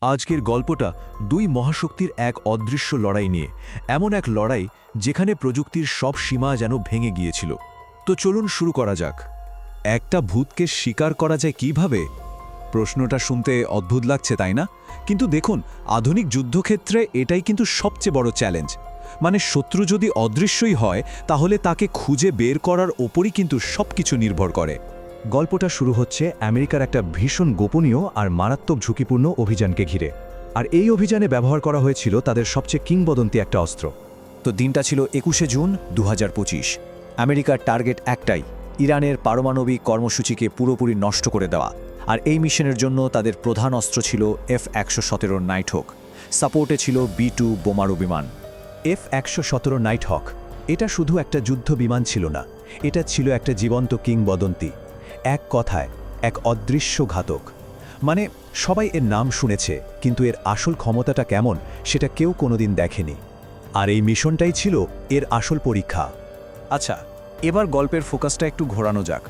আজকের গল্পটা দুই মহাশক্তির এক অদৃশ্য লড়াই নিয়ে, এমন এক লড়াই যেখানে প্রযুক্তির সব সীমা যেন ভেঙে গিয়েছিল। তো চলুন শুরু করা যাক। একটা ভূতকে শিকার করা যায় কিভাবে? প্রশ্নটা শুনতে অদ্ভুত লাগছে, তাই না? কিন্তু দেখুন, আধুনিক যুদ্ধক্ষেত্রে এটাই কিন্তু সবচেয়ে বড় চ্যালেঞ্জ। মানে শত্রু যদি অদৃশ্যই হয়, তাহলে তাকে খুঁজে বের করার ওপরই কিন্তু সবকিছু নির্ভর করে। গল্পটা শুরু হচ্ছে আমেরিকার একটা ভীষণ গোপনীয় আর মারাত্মক ঝুঁকিপূর্ণ অভিযানকে ঘিরে। আর এই অভিযানে ব্যবহার করা হয়েছিল তাদের সবচেয়ে কিংবদন্তি একটা অস্ত্র। তো দিনটা ছিল 21শে জুন 2025। আমেরিকার টার্গেট একটাই, ইরানের পারমাণবিক কর্মসূচিকে পুরোপুরি নষ্ট করে দেওয়া। আর এই মিশনের জন্য তাদের প্রধান অস্ত্র ছিল F-117 নাইটহক। সাপোর্টে ছিল B-2 বোমারু বিমান। F-117 নাইটহক এটা শুধু একটা যুদ্ধ বিমান ছিল না, এটা ছিল একটা জীবন্ত কিংবদন্তি। এক কথায় এক অদৃশ্য ঘাতক। মানে সবাই এর নাম শুনেছে, কিন্তু এর আসল ক্ষমতাটা কেমন সেটা কেউ কোনোদিন দেখেনি। আর এই মিশনটাই ছিল এর আসল পরীক্ষা। আচ্ছা, এবার গল্পের ফোকাসটা একটু ঘোরানো যাক।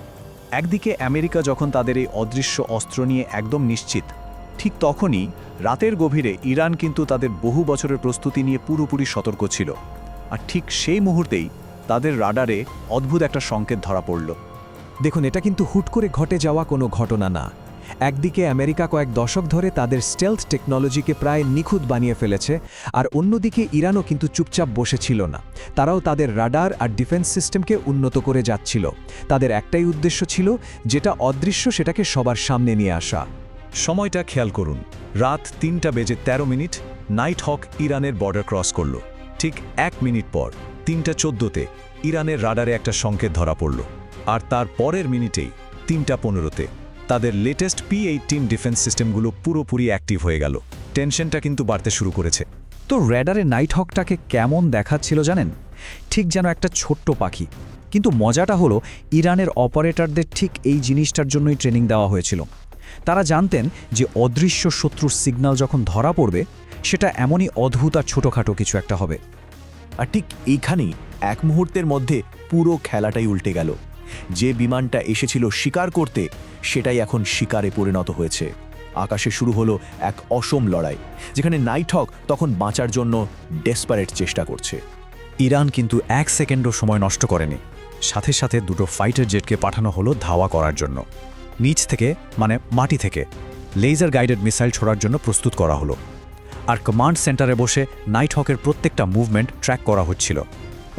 একদিকে আমেরিকা যখন তাদের এই অদৃশ্য অস্ত্র নিয়ে একদম নিশ্চিত, ঠিক তখনই রাতের গভীরে ইরান কিন্তু তাদের বহু বছরের প্রস্তুতি নিয়ে পুরোপুরি সতর্ক ছিল। আর ঠিক সেই মুহূর্তেই তাদের রাডারে অদ্ভুত একটা সংকেত ধরা পড়ল। দেখুন, এটা কিন্তু হুট করে ঘটে যাওয়া কোনো ঘটনা না। একদিকে আমেরিকা কয়েক দশক ধরে তাদের স্টেলথ টেকনোলজিকে প্রায় নিখুঁত বানিয়ে ফেলেছে, আর অন্যদিকে ইরানও কিন্তু চুপচাপ বসেছিল না। তারাও তাদের রাডার আর ডিফেন্স সিস্টেমকে উন্নত করে যাচ্ছিল। তাদের একটাই উদ্দেশ্য ছিল, যেটা অদৃশ্য সেটাকে সবার সামনে নিয়ে আসা। সময়টা খেয়াল করুন, রাত 3:13। নাইটহক ইরানের বর্ডার ক্রস করল। ঠিক 1 মিনিট পর 3:14-তে ইরানের রাডারে একটা সংকেত ধরা পড়ল। আর তার পরের মিনিটেই 3:15-তে তাদের লেটেস্ট P-18 ডিফেন্স সিস্টেমগুলো পুরোপুরি অ্যাক্টিভ হয়ে গেল। টেনশনটা কিন্তু বাড়তে শুরু করেছে। তো র্যাডারে নাইটহকটাকে কেমন দেখাচ্ছিল জানেন? ঠিক যেন একটা ছোট্ট পাখি। কিন্তু মজাটা হলো, ইরানের অপারেটরদের ঠিক এই জিনিসটার জন্যই ট্রেনিং দেওয়া হয়েছিল। তারা জানতেন যে অদৃশ্য শত্রুর সিগন্যাল যখন ধরা পড়বে, সেটা এমনই অদ্ভুত আর ছোটোখাটো কিছু একটা হবে। আর ঠিক এইখানেই এক মুহূর্তের মধ্যে পুরো খেলাটাই উল্টে গেল। যে বিমানটা এসেছিল শিকার করতে, সেটাই এখন শিকারে পরিণত হয়েছে। আকাশে শুরু হলো এক অসম লড়াই, যেখানে নাইটহক তখন বাঁচার জন্য ডেসপারেট চেষ্টা করছে। ইরান কিন্তু 1 সেকেন্ডও সময় নষ্ট করেনি। সাথে সাথে দুটো ফাইটার জেটকে পাঠানো হলো ধাওয়া করার জন্য। নিচ থেকে, মানে মাটি থেকে, লেজার গাইডেড মিসাইল ছোড়ার জন্য প্রস্তুত করা হলো। আর কমান্ড সেন্টারে বসে নাইটহকের প্রত্যেকটা মুভমেন্ট ট্র্যাক করা হচ্ছিল।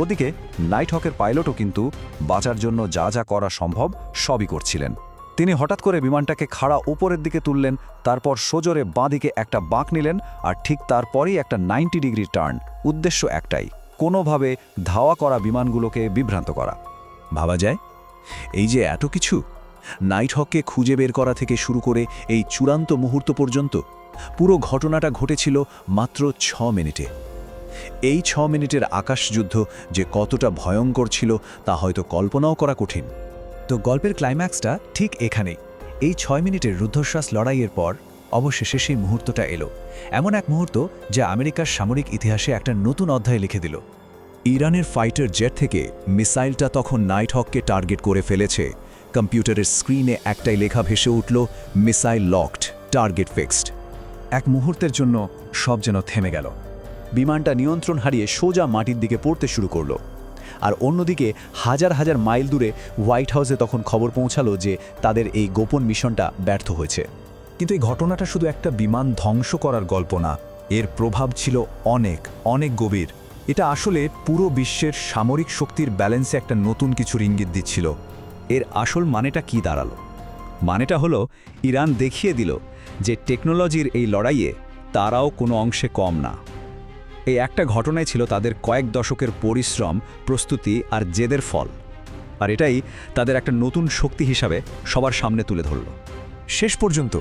ওদিকে নাইটহকের পাইলটও কিন্তু বাঁচার জন্য যা যা করা সম্ভব সবই করছিলেন। তিনি হঠাৎ করে বিমানটাকে খাড়া উপরের দিকে তুললেন, তারপর সোজোরে বাঁদিকে একটা বাঁক নিলেন, আর ঠিক তারপরেই একটা 90 ডিগ্রি টার্ন। উদ্দেশ্য একটাই, কোনোভাবে ধাওয়া করা বিমানগুলোকে বিভ্রান্ত করা। ভাবা যায়, এই যে এত কিছু, নাইটহককে খুঁজে বের করা থেকে শুরু করে এই চূড়ান্ত মুহূর্ত পর্যন্ত, পুরো ঘটনাটা ঘটেছিল মাত্র 6 মিনিটে। এই 6 মিনিটের আকাশযুদ্ধ যে কতটা ভয়ঙ্কর ছিল তা হয়তো কল্পনাও করা কঠিন। তো গল্পের ক্লাইম্যাক্সটা ঠিক এখানেই। এই 6 মিনিটের রুদ্ধশ্বাস লড়াইয়ের পর অবশেষে সেই মুহূর্তটা এলো। এমন এক মুহূর্ত যা আমেরিকার সামরিক ইতিহাসে একটা নতুন অধ্যায় লিখে দিল। ইরানের ফাইটার জেট থেকে মিসাইলটা তখন নাইটহককে টার্গেট করে ফেলেছে। কম্পিউটারের স্ক্রিনে একটাই লেখা ভেসে উঠল, মিসাইল লকড, টার্গেট ফিক্সড। এক মুহূর্তের জন্য সব যেন থেমে গেল। বিমানটা নিয়ন্ত্রণ হারিয়ে সোজা মাটির দিকে পড়তে শুরু করলো। আর অন্যদিকে হাজার হাজার মাইল দূরে হোয়াইট হাউসে তখন খবর পৌঁছালো যে তাদের এই গোপন মিশনটা ব্যর্থ হয়েছে। কিন্তু এই ঘটনাটা শুধু একটা বিমান ধ্বংস করার গল্প না, এর প্রভাব ছিল অনেক অনেক গভীর। এটা আসলে পুরো বিশ্বের সামরিক শক্তির ব্যালেন্সে একটা নতুন কিছুর ইঙ্গিত দিচ্ছিল। এর আসল মানেটা কি দাঁড়ালো? মানেটা হলো, ইরান দেখিয়ে দিল যে টেকনোলজির এই লড়াইয়ে তারাও কোনো অংশে কম না। এই একটা ঘটনাই ছিল তাদের কয়েক দশকের পরিশ্রম, প্রস্তুতি আর জেদের ফল। আর এটাই তাদের একটা নতুন শক্তি হিসাবে সবার সামনে তুলে ধরল। শেষ পর্যন্ত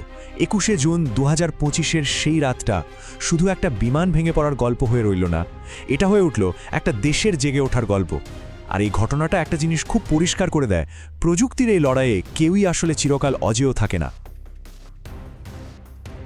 21শে জুন 2025-এর সেই রাতটা শুধু একটা বিমান ভেঙে পড়ার গল্প হয়ে রইল না, এটা হয়ে উঠল একটা দেশের জেগে ওঠার গল্প। আর এই ঘটনাটা একটা জিনিস খুব পরিষ্কার করে দেয়, প্রযুক্তির এই লড়াইয়ে কেউই আসলে চিরকাল অজেয় থাকে না।